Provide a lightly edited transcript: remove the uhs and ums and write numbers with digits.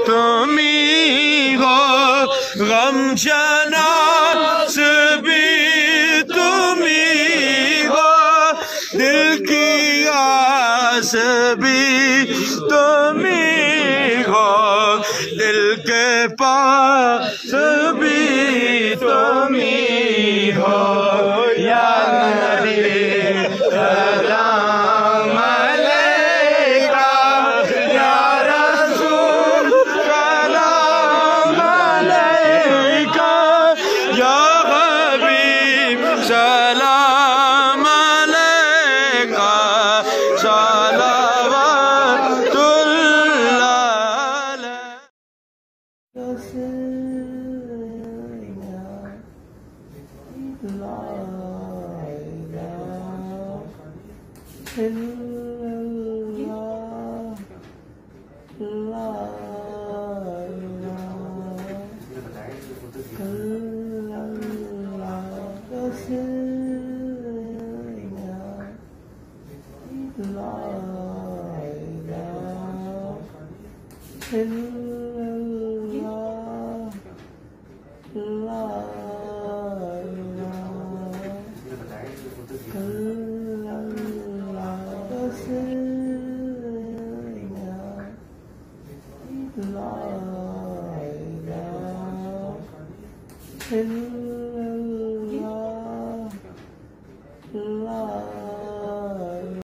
तुमी हो, गम शनास भी तुमी हो, दिल की आस भी तुमी हो, दिल के पास भी तुमी हो। या नबी सलाम अलैका, या रसूल सलाम अलैका, या हबीब सलाम अलैका, सलावतुल्लाह la